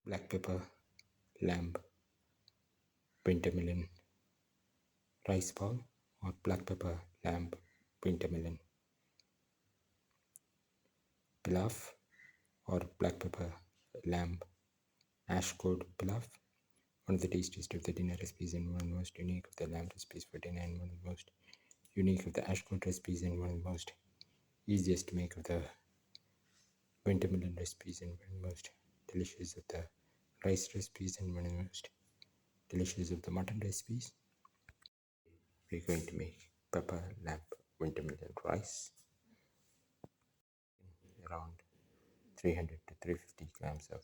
black pepper, lamb, winter melon, rice ball, or black pepper, lamb, winter melon, pilaf, or black pepper, lamb, ash cold pilaf. One of the tastiest of the dinner recipes and one of the most unique of the lamb recipes for dinner, and one of the most unique of the ash cold recipes, and one of the most easiest to make of the winter melon recipes, and one of the most delicious of the rice recipes, and one of the most delicious of the mutton recipes. We're going to make pepper lamb winter melon rice. Around 300 to 350 grams of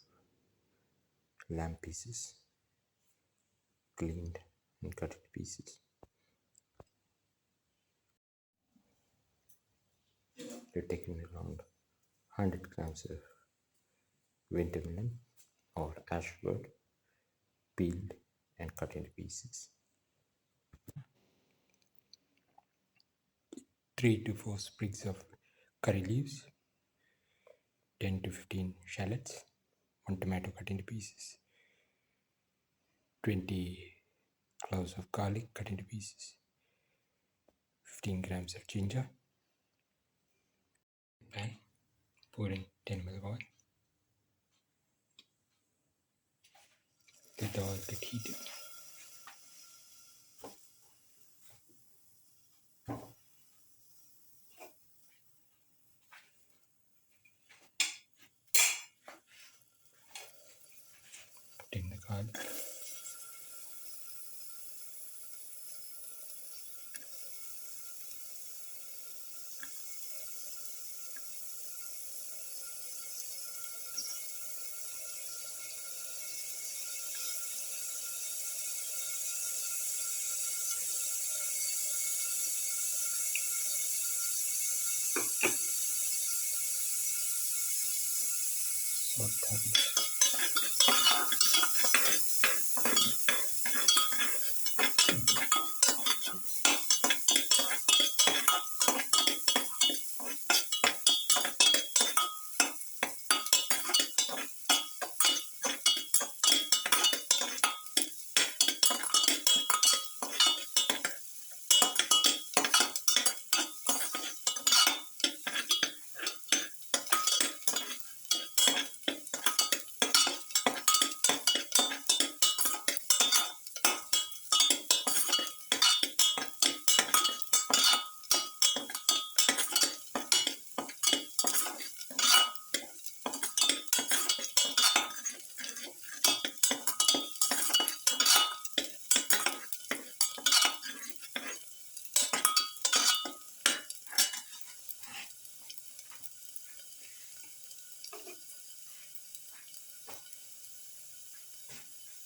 lamb pieces, cleaned and cut into pieces. We're taking around 100 grams of winter melon or ash wood, peeled and cut into pieces. 3 to 4 sprigs of curry leaves, 10 to 15 shallots, 1 tomato cut into pieces, 20 cloves of garlic cut into pieces, 15 grams of ginger. Pan, pour in 10 ml of oil. Let the oil get heated. Put in the garlic. Saute.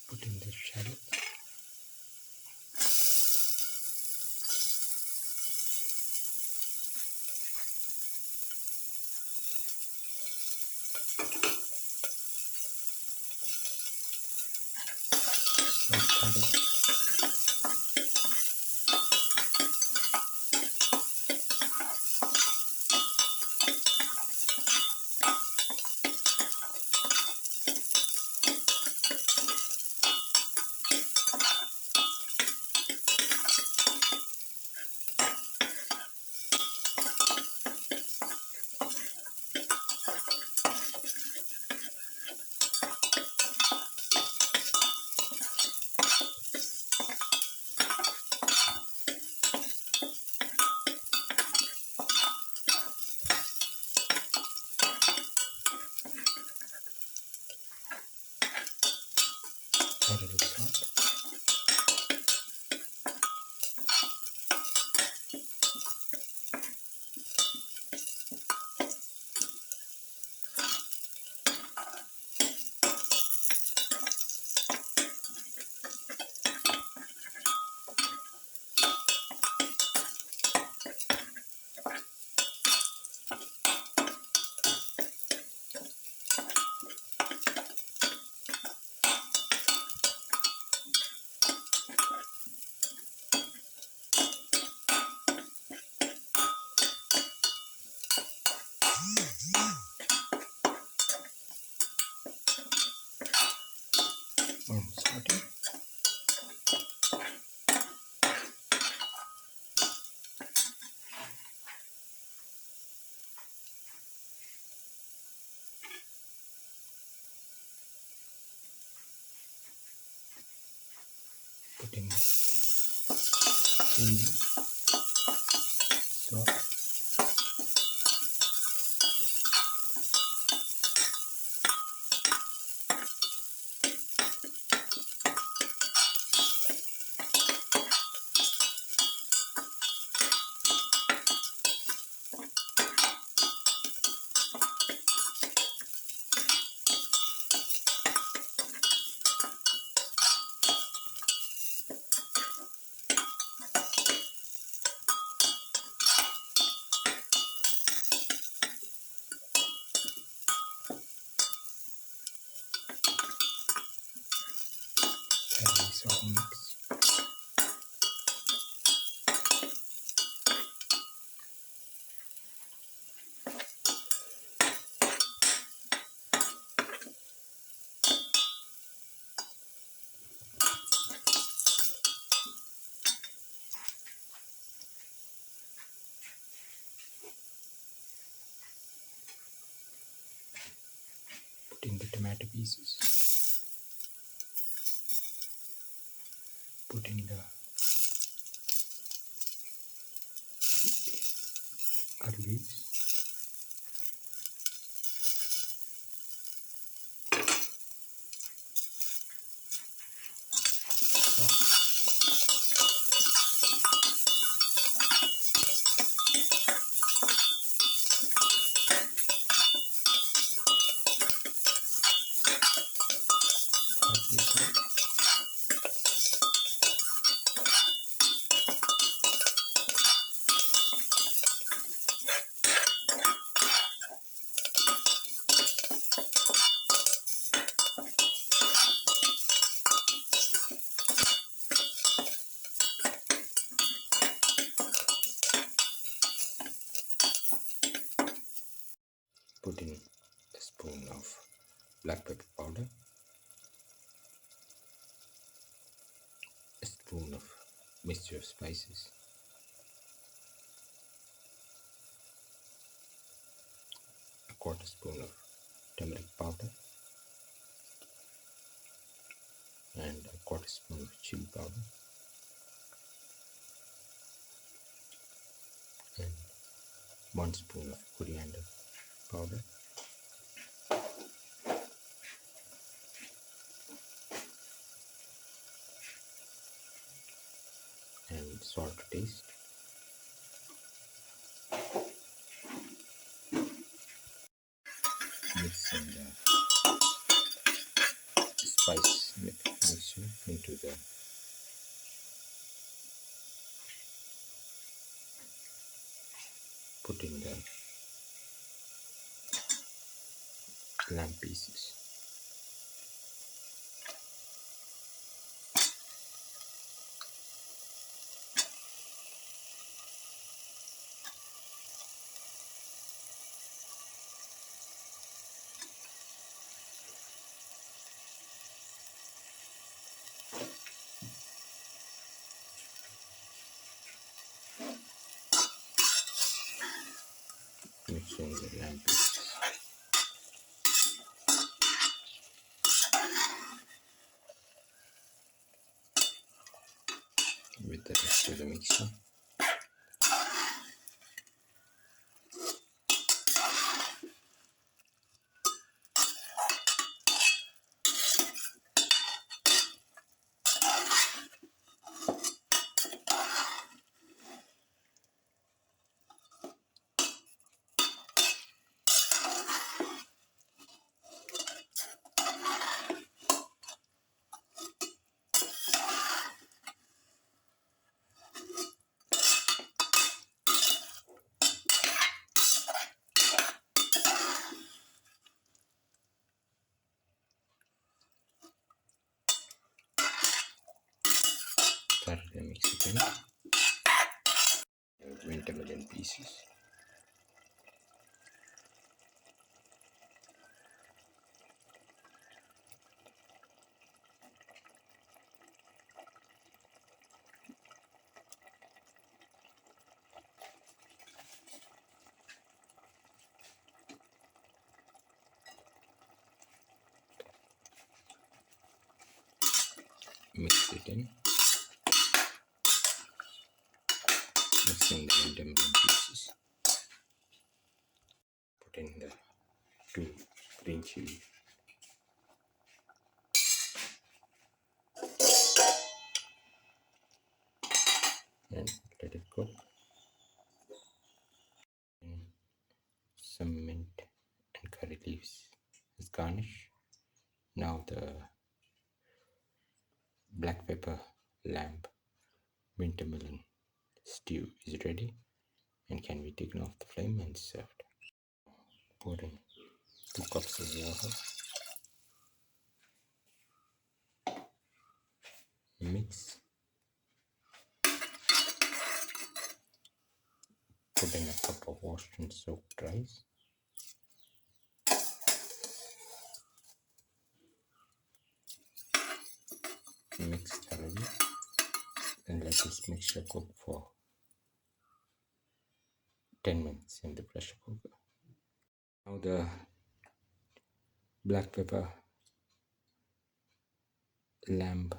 Put in the shallot. Saute. Add a little salt. Saute. Put in ginger, salt, caraway salt mix. Put in the tomato pieces. Put in the curry leaves. Salt. Curry salt. Put in a spoon of black pepper powder, a spoon of mixture of spices, a quarter spoon of turmeric powder, and a quarter spoon of chili powder, and 1 spoon of coriander powder, and salt to taste. Mix in the spice mixture into the put in the lamb pieces. Mix in the lamb pieces with the rest of the mixture. Thoroughly mix it in. Winter melon pieces. Mix it in. Mix in the winter melon pieces. Put in the 2 green chili. And let it cook. And some mint and curry leaves as garnish. Now the black pepper, lamb, winter melon stew is ready and can be taken off the flame and served. Pour in 2 cups of water. Mix. Put in a cup of washed and soaked rice. Mix thoroughly and let this mixture cook for 10 minutes in the pressure cooker. Now the black pepper, lamb,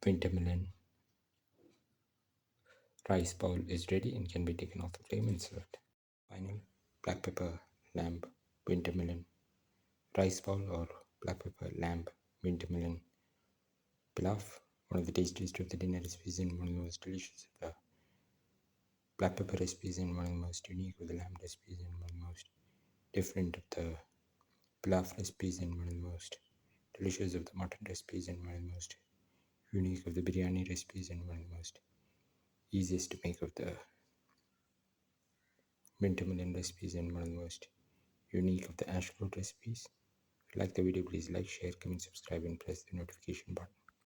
winter melon rice bowl is ready and can be taken off the flame and served. Final black pepper, lamb, winter melon rice bowl or black pepper, lamb, winter melon pilaf. One of the tastiest of the dinner recipes and one of the most delicious of the black pepper recipes and one of the most unique of the lamb recipes and one of the most different of the pilaf recipes and one of the most delicious of the mutton recipes and one of the most unique of the biryani recipes and one of the most easiest to make of the winter melon recipes and one of the most unique of the ashcroft recipes. If you like the video, please like, share, comment, subscribe and press the notification button.